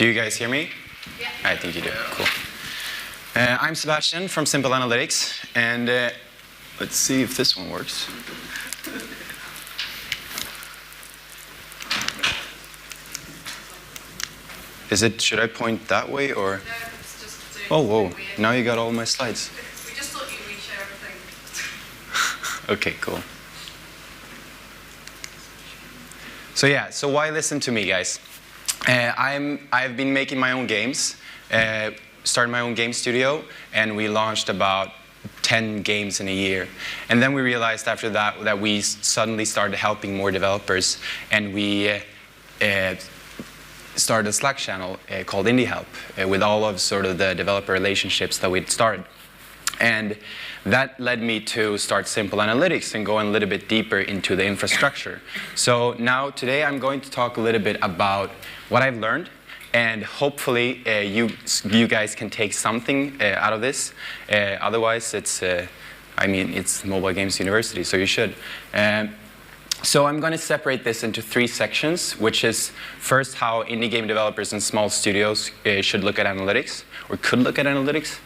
Do you guys hear me? Yeah. I think you do. Cool. I'm Sebastian from Simple Analytics, and let's see if this one works. Should I point that way or? No, it's just Oh, whoa. Now you got all my slides. We just thought you'd share everything. Okay, cool. So why listen to me, guys? I've been making my own games, started my own game studio, and we launched about 10 games in a year. And then we realized after that we suddenly started helping more developers, and we started a Slack channel called Indie Help with all of sort of the developer relationships that we'd started. And that led me to start Simple Analytics and go a little bit deeper into the infrastructure. So now today I'm going to talk a little bit about what I've learned, and hopefully you guys can take something out of this. Otherwise it's Mobile Games University, so you should. So I'm going to separate this into 3 sections, which is first how indie game developers and small studios should look at analytics, or could look at analytics.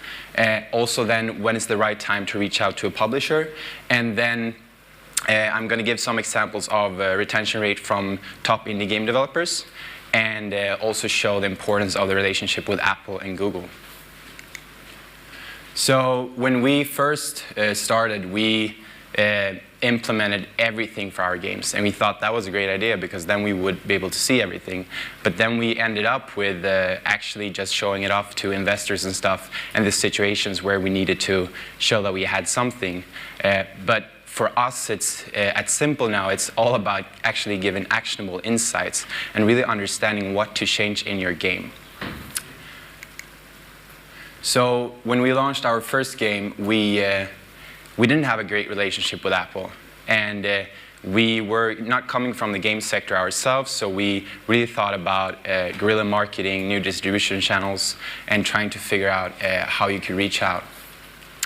Also then, when is the right time to reach out to a publisher. And then I'm going to give some examples of retention rate from top indie game developers, and also show the importance of the relationship with Apple and Google. So when we first started, we implemented everything for our games, and we thought that was a great idea because then we would be able to see everything. But then we ended up with actually just showing it off to investors and stuff, and the situations where we needed to show that we had something. But for us, it's at Simple now, it's all about actually giving actionable insights and really understanding what to change in your game. So when we launched our first game, we didn't have a great relationship with Apple, and we were not coming from the game sector ourselves, so we really thought about guerrilla marketing, new distribution channels, and trying to figure out how you could reach out.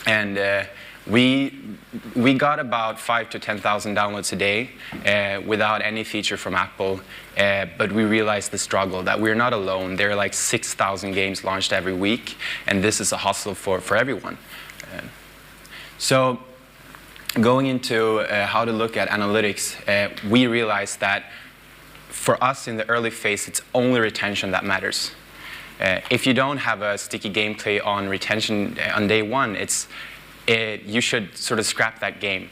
And we got about 5,000 to 10,000 downloads a day without any feature from Apple, but we realized the struggle, that we're not alone. There are like 6,000 games launched every week, and this is a hustle for everyone. So going into how to look at analytics, we realized that for us in the early phase, it's only retention that matters. If you don't have a sticky gameplay on retention on day one, you should sort of scrap that game.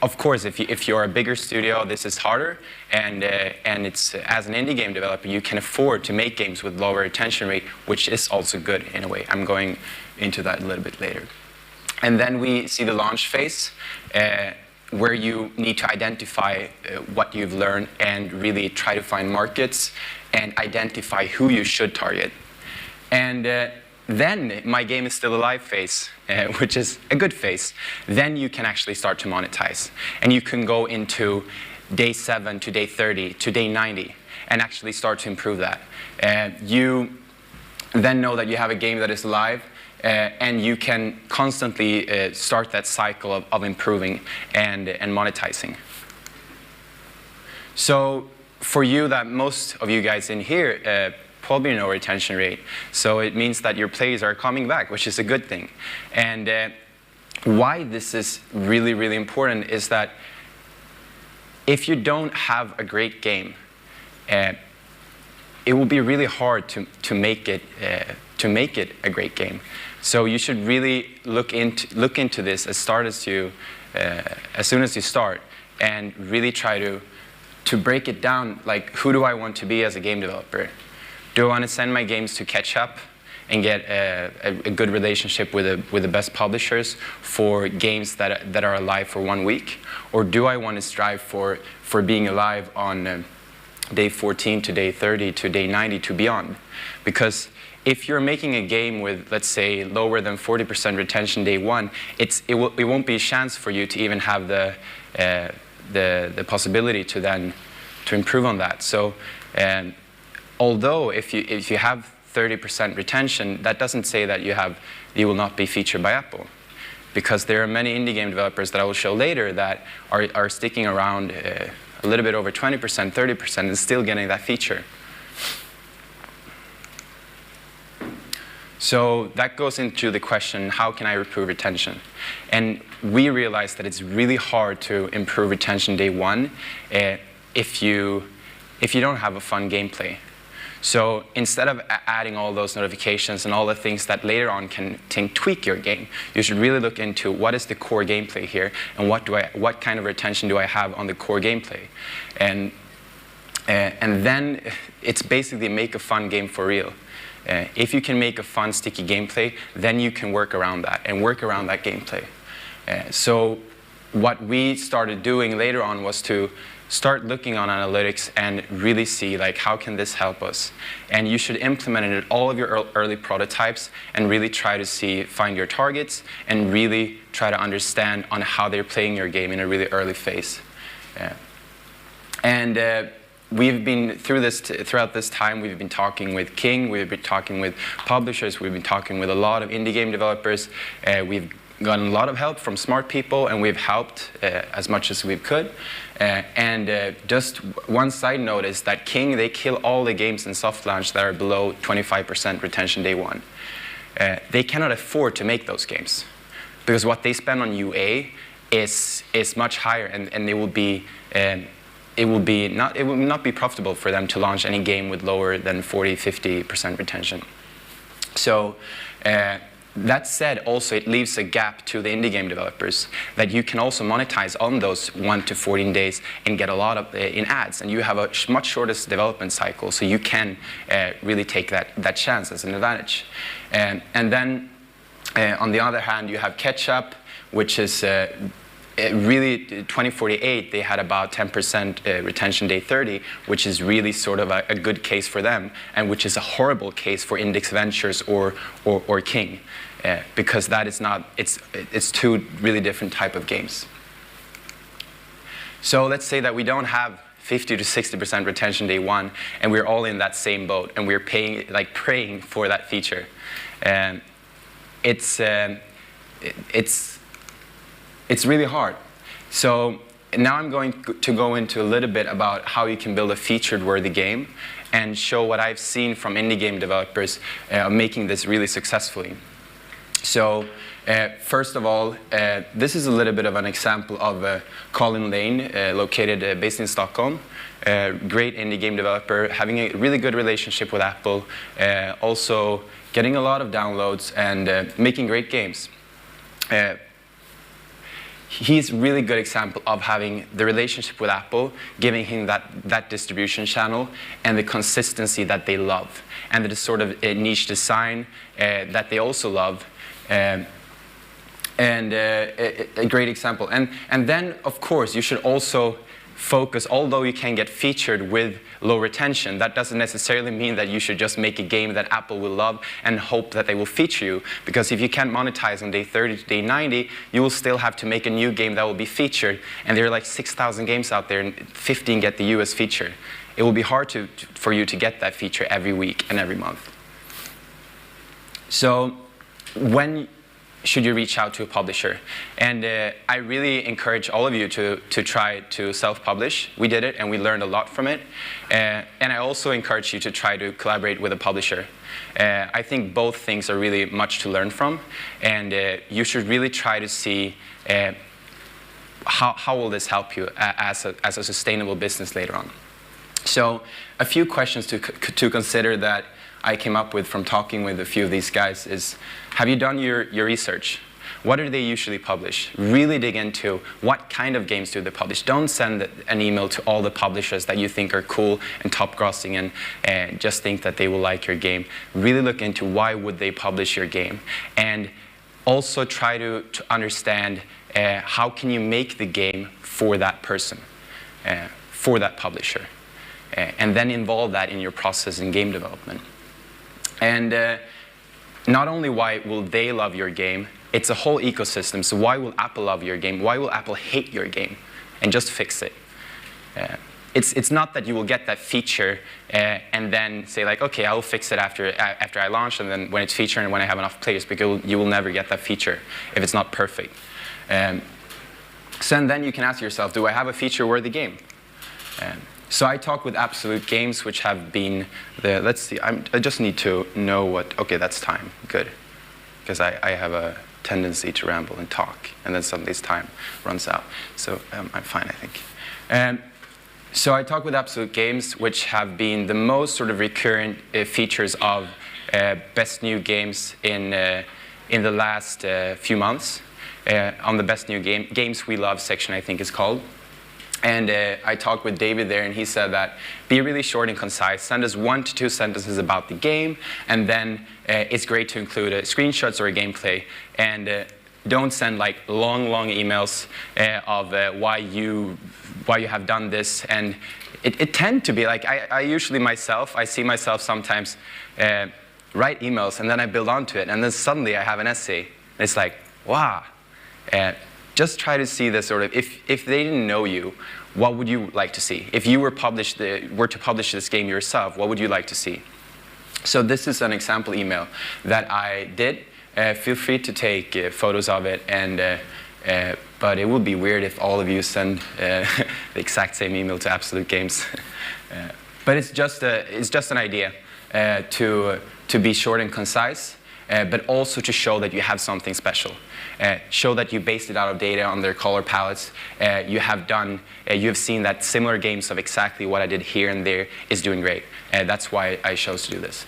Of course, if you're a bigger studio, this is harder, and it's, as an indie game developer, you can afford to make games with lower retention rate, which is also good in a way. I'm going into that a little bit later. And then we see the launch phase, where you need to identify what you've learned and really try to find markets and identify who you should target. And then my game is still alive phase, which is a good phase. Then you can actually start to monetize. And you can go into day 7 to day 30 to day 90 and actually start to improve that. You then know that you have a game that is alive, and you can constantly start that cycle of improving and monetizing. So for you, that most of you guys in here probably know retention rate. So it means that your players are coming back, which is a good thing. And why this is really, really important is that if you don't have a great game, it will be really hard to make it a great game. So you should really look into this as soon as you start, and really try to break it down. Like, who do I want to be as a game developer? Do I want to send my games to catch up and get a good relationship with the best publishers for games that are alive for 1 week, or do I want to strive for being alive on day 14 to day 30 to day 90 to beyond? Because if you're making a game with, let's say, lower than 40% retention day 1, it won't be a chance for you to even have the possibility to improve on that. So although if you have 30% retention, that doesn't say that you will not be featured by Apple, because there are many indie game developers that I will show later that are sticking around a little bit over 20%, 30%, and still getting that feature. So that goes into the question, how can I improve retention? And we realized that it's really hard to improve retention day one if you don't have a fun gameplay. So instead of adding all those notifications and all the things that later on can tweak your game, you should really look into what is the core gameplay here, and what kind of retention do I have on the core gameplay. And then it's basically make a fun game for real. If you can make a fun, sticky gameplay, then you can work around that and work around that gameplay. So what we started doing later on was to start looking on analytics and really see, like, how can this help us? And you should implement it in all of your early prototypes and really try to find your targets and really try to understand on how they're playing your game in a really early phase. We've been throughout this time, we've been talking with King, we've been talking with publishers, we've been talking with a lot of indie game developers. We've gotten a lot of help from smart people, and we've helped as much as we could. Just one side note is that King, they kill all the games in soft launch that are below 25% retention day one. They cannot afford to make those games because what they spend on UA is much higher, and it will not be profitable for them to launch any game with lower than 40-50% retention. So that said, also it leaves a gap to the indie game developers that you can also monetize on those 1 to 14 days and get a lot of in ads, and you have a much shorter development cycle, so you can really take that chance as an advantage. And then on the other hand, you have Ketchup, which is really 2048, they had about 10% retention day 30, which is really sort of a good case for them, and which is a horrible case for Index Ventures or King, because that is not, it's two really different type of games. So let's say that we don't have 50 to 60% retention day one, and we're all in that same boat, and we're praying for that feature. It's really hard. So now I'm going to go into a little bit about how you can build a featured-worthy game and show what I've seen from indie game developers making this really successfully. So first of all, this is a little bit of an example of Colin Lane, based in Stockholm. Great indie game developer, having a really good relationship with Apple, also getting a lot of downloads and making great games. He's a really good example of having the relationship with Apple, giving him that distribution channel and the consistency that they love, and the sort of niche design that they also love, a great example. And then, of course, you should also focus, although you can get featured with low retention, that doesn't necessarily mean that you should just make a game that Apple will love and hope that they will feature you. Because if you can't monetize on day 30 to day 90, you will still have to make a new game that will be featured. And there are like 6,000 games out there, and 15 get the US feature. It will be hard for you to get that feature every week and every month. So when should you reach out to a publisher? And I really encourage all of you to try to self-publish. We did it, and we learned a lot from it. And I also encourage you to try to collaborate with a publisher. I think both things are really much to learn from, and you should really try to see how will this help you as a sustainable business later on. So a few questions to consider that I came up with from talking with a few of these guys is, have you done your research? What do they usually publish? Really dig into what kind of games do they publish. Don't send an email to all the publishers that you think are cool and top grossing and just think that they will like your game. Really look into why would they publish your game. And also try to understand how can you make the game for that person, for that publisher. And then involve that in your process in game development. And not only why will they love your game, it's a whole ecosystem. So why will Apple love your game? Why will Apple hate your game? And just fix it. It's not that you will get that feature and then say like, okay, I will fix it after I launch, and then when it's featured and when I have enough players, because you will never get that feature if it's not perfect. So and then you can ask yourself, do I have a feature-worthy game? So I talked with Absolute Games, which have been let's see, I just need to know what, okay, that's time, good. Because I have a tendency to ramble and talk, and then somebody's time runs out. So I'm fine, I think. So I talked with Absolute Games, which have been the most sort of recurrent features of best new games in the last few months. On the best new games we love section, I think is called. And I talked with David there, and he said that be really short and concise. Send us 1 to 2 sentences about the game, and then it's great to include screenshots or a gameplay. And don't send like long emails of why you have done this. And it tend to be like I usually myself, I see myself sometimes write emails, and then I build onto it, and then suddenly I have an essay. And it's like, wow. Just try to see the sort of, if they didn't know you, what would you like to see? If you were to publish this game yourself, what would you like to see? So this is an example email that I did. Feel free to take photos of it, but it would be weird if all of you send the exact same email to Absolute Games. But it's just an idea to be short and concise, but also to show that you have something special. Show that you based it out of data on their color palettes. You have seen that similar games of exactly what I did here and there is doing great. That's why I chose to do this.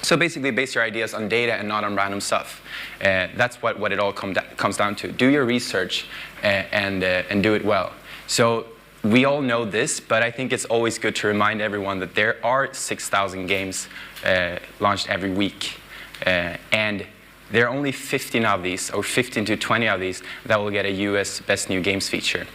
So basically, base your ideas on data and not on random stuff. That's what it all comes down to. Do your research and do it well. So we all know this, but I think it's always good to remind everyone that there are 6,000 games launched every week. And there are only 15 of these, or 15 to 20 of these, that will get a US Best New Games feature.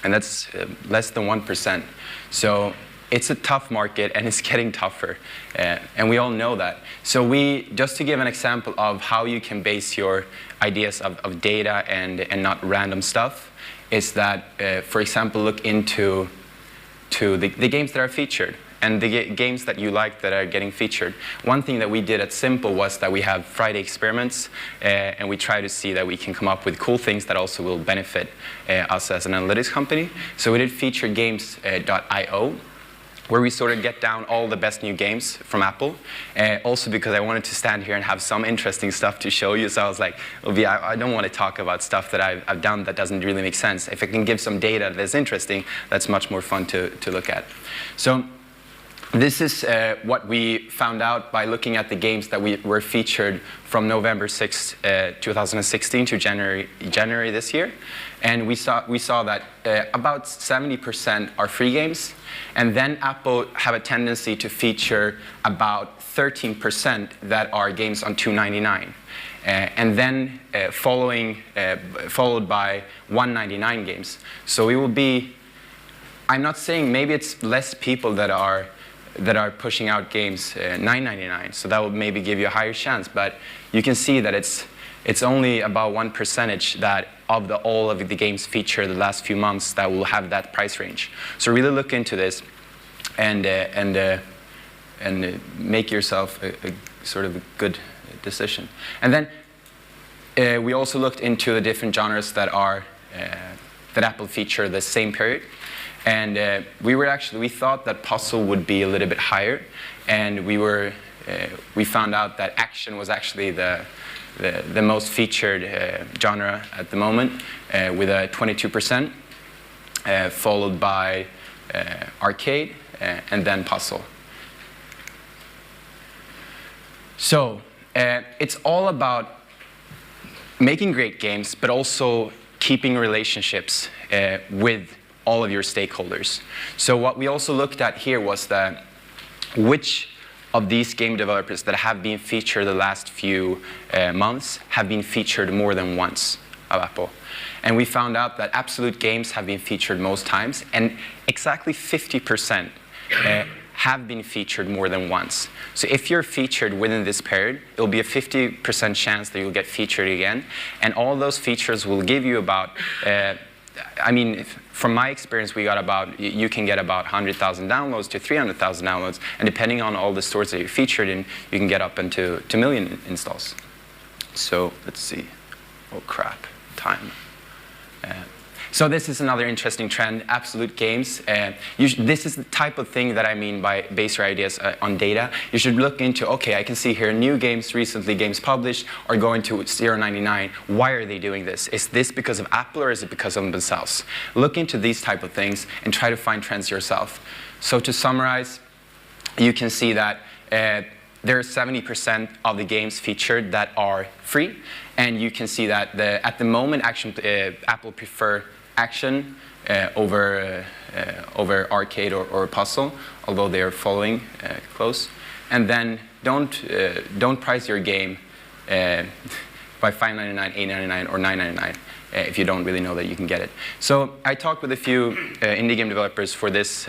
And that's less than 1%. So it's a tough market, and it's getting tougher. And we all know that. So just to give an example of how you can base your ideas of data and not random stuff, is that, for example, look into the games that are featured. And the games that you like that are getting featured. One thing that we did at Simple was that we have Friday experiments, and we try to see that we can come up with cool things that also will benefit us as an analytics company. So we did featuregames.io, where we sort of get down all the best new games from Apple. Also because I wanted to stand here and have some interesting stuff to show you. So I was like, I don't want to talk about stuff that I've done that doesn't really make sense. If I can give some data that's interesting, that's much more fun to look at. So this is what we found out by looking at the games that were featured from November 6, 2016 to January this year. And we saw that about 70% are free games. And then Apple have a tendency to feature about 13% that are games on $2.99. And then followed by $1.99 games. So we will be, I'm not saying maybe it's less people that are pushing out games $9.99, so that will maybe give you a higher chance. But you can see that it's only about 1% that of all of the games featured the last few months that will have that price range. So really look into this and make yourself a sort of a good decision. And then we also looked into the different genres that Apple feature the same period. And we thought that puzzle would be a little bit higher, and we found out that action was actually the most featured genre at the moment, with a 22%, followed by arcade, and then puzzle. So it's all about making great games, but also keeping relationships with all of your stakeholders. So what we also looked at here was that which of these game developers that have been featured the last few months have been featured more than once of Apple. And we found out that Absolute Games have been featured most times, and exactly 50% have been featured more than once. So if you're featured within this period, it will be a 50% chance that you'll get featured again. And all those features will give you about from my experience, you can get about 100,000 downloads to 300,000 downloads, and depending on all the stores that you're featured in, you can get up into 2 million installs. So let's see. Oh crap, time. So this is another interesting trend, absolute games. This is the type of thing that I mean by base your ideas on data. You should look into, okay, I can see here new games, recently games published are going to 0.99. Why are they doing this? Is this because of Apple or is it because of themselves? Look into these type of things and try to find trends yourself. So to summarize, you can see that there are 70% of the games featured that are free, and you can see that at the moment, Apple prefer action over arcade or puzzle, although they are following close. And then don't price your game by $5.99, $8.99, or $9.99 if you don't really know that you can get it. So I talked with a few indie game developers for this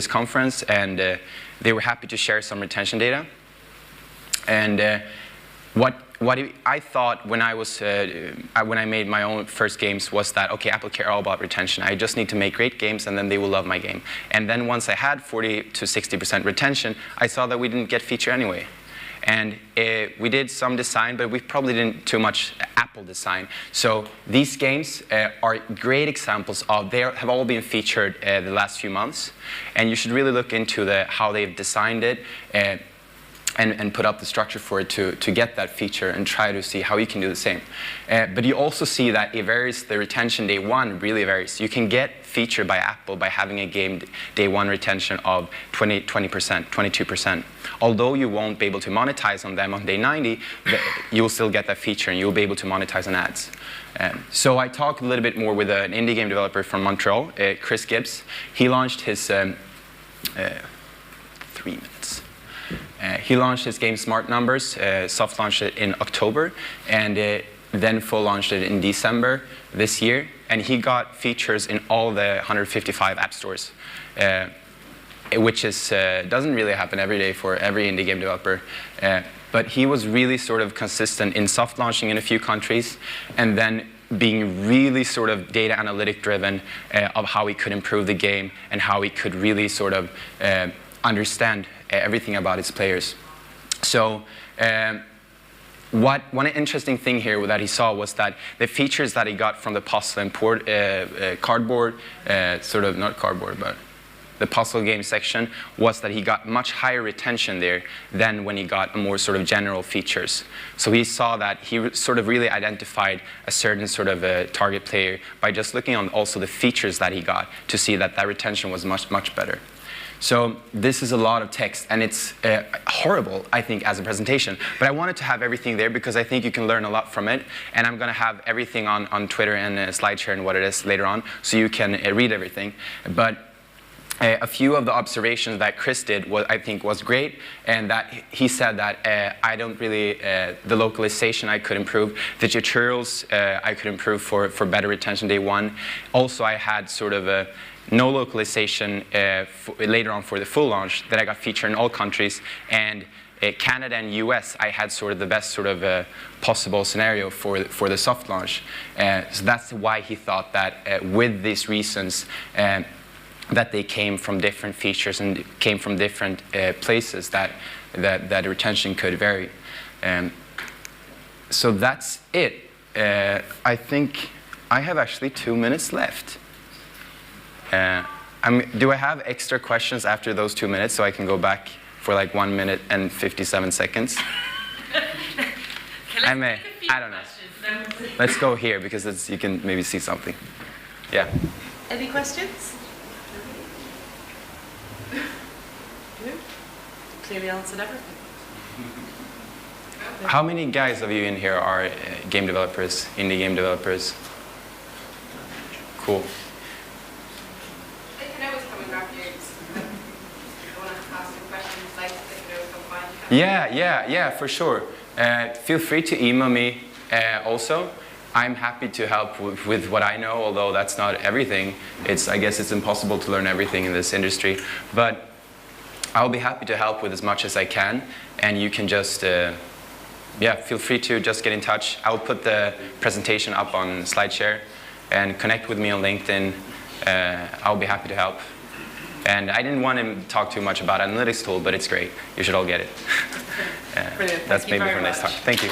conference, and they were happy to share some retention data. And what I thought when I made my own first games was that, okay, Apple care all about retention. I just need to make great games and then they will love my game. And then once I had 40 to 60% retention, I saw that we didn't get feature anyway. And we did some design, but we probably didn't too much Apple design. So these games are great examples of, they have all been featured the last few months. And you should really look into how they've designed it. And put up the structure for it to get that feature and try to see how you can do the same. But you also see that it varies, the retention day one really varies. You can get featured by Apple by having a game day one retention of 20%, 22%. Although you won't be able to monetize on them on day 90, you will still get that feature and you'll be able to monetize on ads. So I talked a little bit more with an indie game developer from Montreal, Chris Gibbs. He launched his 3 minutes. He launched his game Smart Numbers, soft launched it in October, and then full launched it in December this year. And he got features in all the 155 app stores, which doesn't really happen every day for every indie game developer. But he was really sort of consistent in soft launching in a few countries, and then being really sort of data analytic driven of how he could improve the game and how he could really sort of understand everything about its players. So one interesting thing here that he saw was that the features that he got from the puzzle and cardboard, sort of not cardboard, but the puzzle game section, was that he got much higher retention there than when he got more sort of general features. So he saw that he sort of really identified a certain sort of target player by just looking on also the features that he got to see that that retention was much, much better. So this is a lot of text, and it's horrible, I think, as a presentation. But I wanted to have everything there because I think you can learn a lot from it. And I'm going to have everything on Twitter and SlideShare and what it is later on, so you can read everything. But a few of the observations that Chris did, I think, was great. And that he said that I don't really, the localization I could improve, the tutorials I could improve for better retention day one. Also, I had sort of no localization later on for the full launch that I got featured in all countries, and Canada and US I had sort of the best sort of possible scenario for the soft launch. So that's why he thought that with these reasons that they came from different features and came from different places that retention could vary. So that's it. I think I have actually 2 minutes left. Do I have extra questions after those 2 minutes so I can go back for like 1 minute and 57 seconds? I may. I don't know. Let's go here because you can maybe see something. Yeah. Any questions? No? Clearly answered everything. How many guys of you in here are game developers, indie game developers? Cool. Yeah, for sure. Feel free to email me also. I'm happy to help with what I know, although that's not everything. I guess it's impossible to learn everything in this industry. But I'll be happy to help with as much as I can. And you can just, feel free to just get in touch. I'll put the presentation up on SlideShare and connect with me on LinkedIn. I'll be happy to help. And I didn't want to talk too much about analytics tool, but it's great. You should all get it. Brilliant. That's maybe for next time. Thank you.